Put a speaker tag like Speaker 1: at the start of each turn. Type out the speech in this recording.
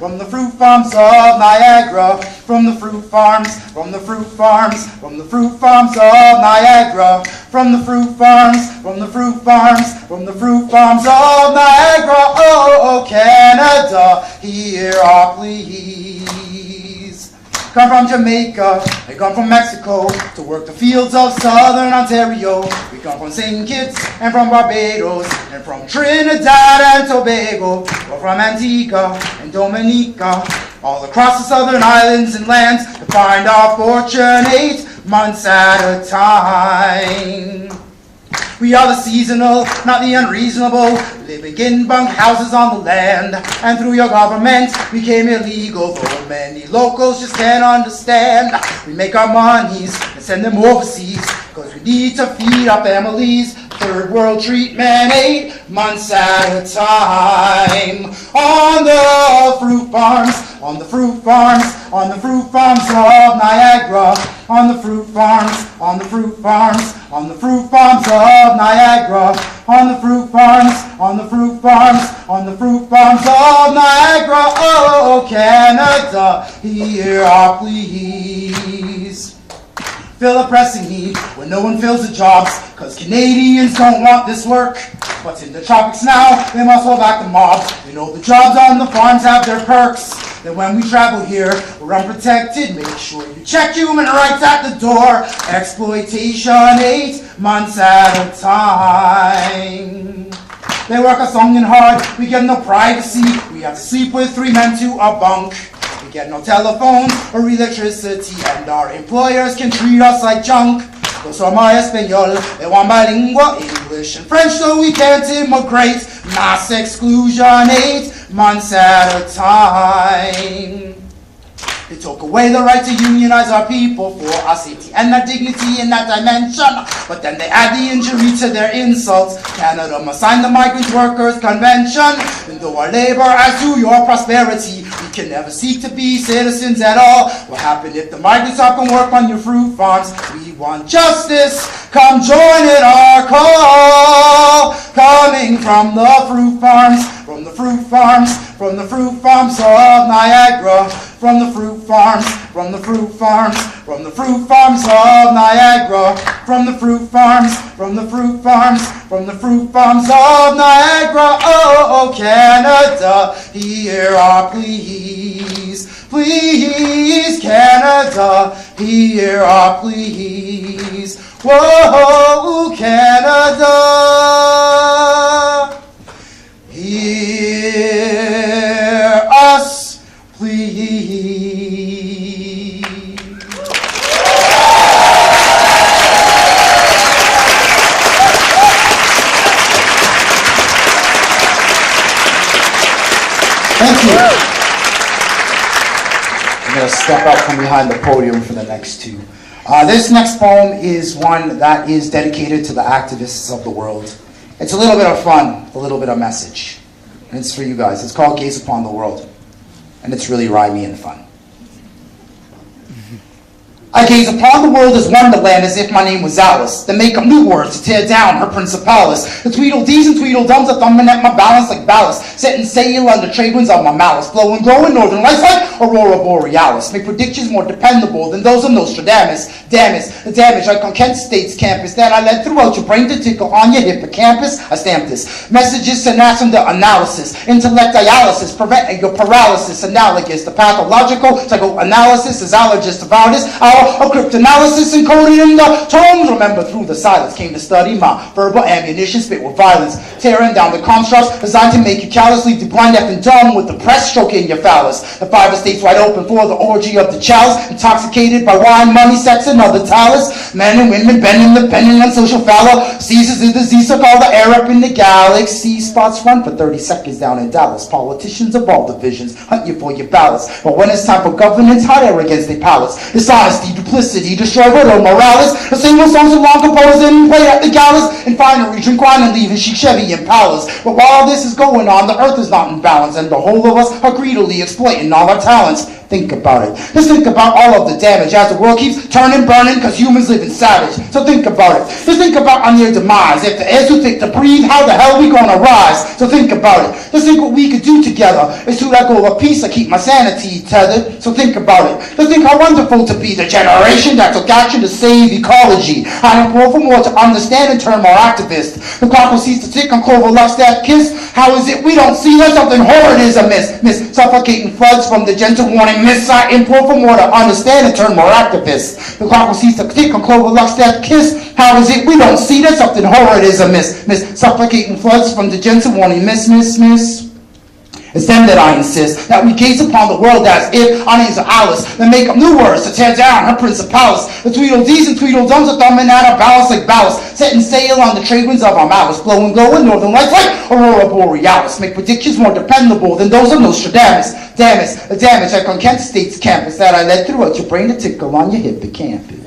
Speaker 1: from the fruit farms of Niagara, from the fruit farms, from the fruit farms, from the fruit farms of Niagara, from the fruit farms, from the fruit farms, from the fruit farms of Niagara. Oh, Canada, hear our pleas. Come from Jamaica, and come from Mexico, to work the fields of southern Ontario. We come from St. Kitts, and from Barbados, and from Trinidad and Tobago, or from Antigua and Dominica, all across the southern islands and lands, to find our fortune 8 months at a time. We are the seasonal, not the unreasonable, living in bunk houses on the land. And through your government, we became illegal, though many locals just can't understand. We make our monies and send them overseas, cause we need to feed our families. Third world treatment, 8 months at a time. On the fruit farms, on the fruit farms, on the fruit farms of Niagara, on the fruit farms, on the fruit farms, on the fruit farms of Niagara, on the fruit farms, on the fruit farms, on the fruit farms of Niagara. Oh, Canada, hear our pleas. Fill a pressing need when no one fills the jobs, cause Canadians don't want this work. But in the tropics now, they must hold back the mobs. They know the jobs on the farms have their perks. Then when we travel here, we're unprotected. Make sure you check human rights at the door. Exploitation 8 months at a time. They work us long and hard, we get no privacy. We have to sleep with 3 men to a bunk. We get no telephones or electricity, and our employers can treat us like junk. Los somos español, they want bilingual English and French, so we can't immigrate. Mass exclusion 8 months at a time. They took away the right to unionize our people for our safety and our dignity in that dimension. But then they add the injury to their insults. Canada must sign the Migrant Workers Convention. And though our labor adds to your prosperity, we can never seek to be citizens at all. What happened if the migrants stop and work on your fruit farms? We want justice. Come join in our call. Coming from the fruit farms, from the fruit farms, from the fruit farms of Niagara, from the fruit farms, from the fruit farms, from the fruit farms of Niagara, from the fruit farms, from the fruit farms, from the fruit farms of Niagara. Oh, Canada, hear our pleas. Please, Canada, hear our pleas. Whoa, Canada, hear us, please. Thank you. I'm going to step out from behind the podium for the next 2. This next poem is one that is dedicated to the activists of the world. It's a little bit of fun, a little bit of message. And it's for you guys. It's called Gaze Upon the World. And it's really rhymey and fun. I gaze upon the world as wonderland as if my name was Alice. Then make up new words to tear down her principalities. The Tweedledees and Tweedledums are thumbing at my balance like ballast. Setting sail under trade winds of my malice. Blowing, glowing northern lights like Aurora Borealis. Make predictions more dependable than those of Nostradamus. Damn it, the damage like on Kent State's campus that I led throughout your brain to tickle on your hippocampus. I stamped this. Messages synapse under analysis. Intellect dialysis, preventing your paralysis. Analogous to pathological psychoanalysis. As allergists about this. Of cryptanalysis encoded in the tomes. Remember, through the silence came to study my verbal ammunition spit with violence, tearing down the constructs designed to make you callous, leave you blind, deaf, and dumb with the press stroking your phallus. The 5 estates wide open for the orgy of the chalice, intoxicated by wine, money, sex, and other talents. Men and women bending the pending on social fallacies. The disease took all the air up in the galaxy. Spots run for 30 seconds down in Dallas. Politicians of all divisions hunt you for your ballots. But when it's time for governance, hot air against their palace. Dishonesty, duplicity, destroy Roto Morales. The single songs are long composed and played at the gallows. And finally, drink wine and leave in chic Chevy Impalas. But while this is going on, the earth is not in balance, and the whole of us are greedily exploiting all our talents. Think about it. Just think about all of the damage as the world keeps turning, burning, because humans live in savage. So think about it. Just think about our near demise. If the air's too thick to breathe, how the hell we gonna rise? So think about it. Just think what we could do together. It's to let go of peace. I keep my sanity tethered. So think about it. Just think how wonderful to be the generation that took action to save ecology. I implore for more to understand and turn more activist. The clock will cease to tick on Clover Luck's that kiss. How is it we don't see that something horrid is amiss? Miss suffocating floods from the gentle warning mists. I implore for more to understand and turn more activists. The clock will cease to tick on Clover Luck's that kiss. How is it we don't see that something horrid is amiss? Miss suffocating floods from the gentle warning miss. It's then that I insist that we gaze upon the world as if our names are Alice, then make up new words to tear down her principalities. The Tweedledees and Tweedledums are thumbing at our ballast like ballast, setting sail on the trade winds of our malice, blowing glowing northern lights like Aurora Borealis, make predictions more dependable than those of Nostradamus. Damn it, the damage like on Kent State's campus that I led throughout your brain to tickle on your hippocampus.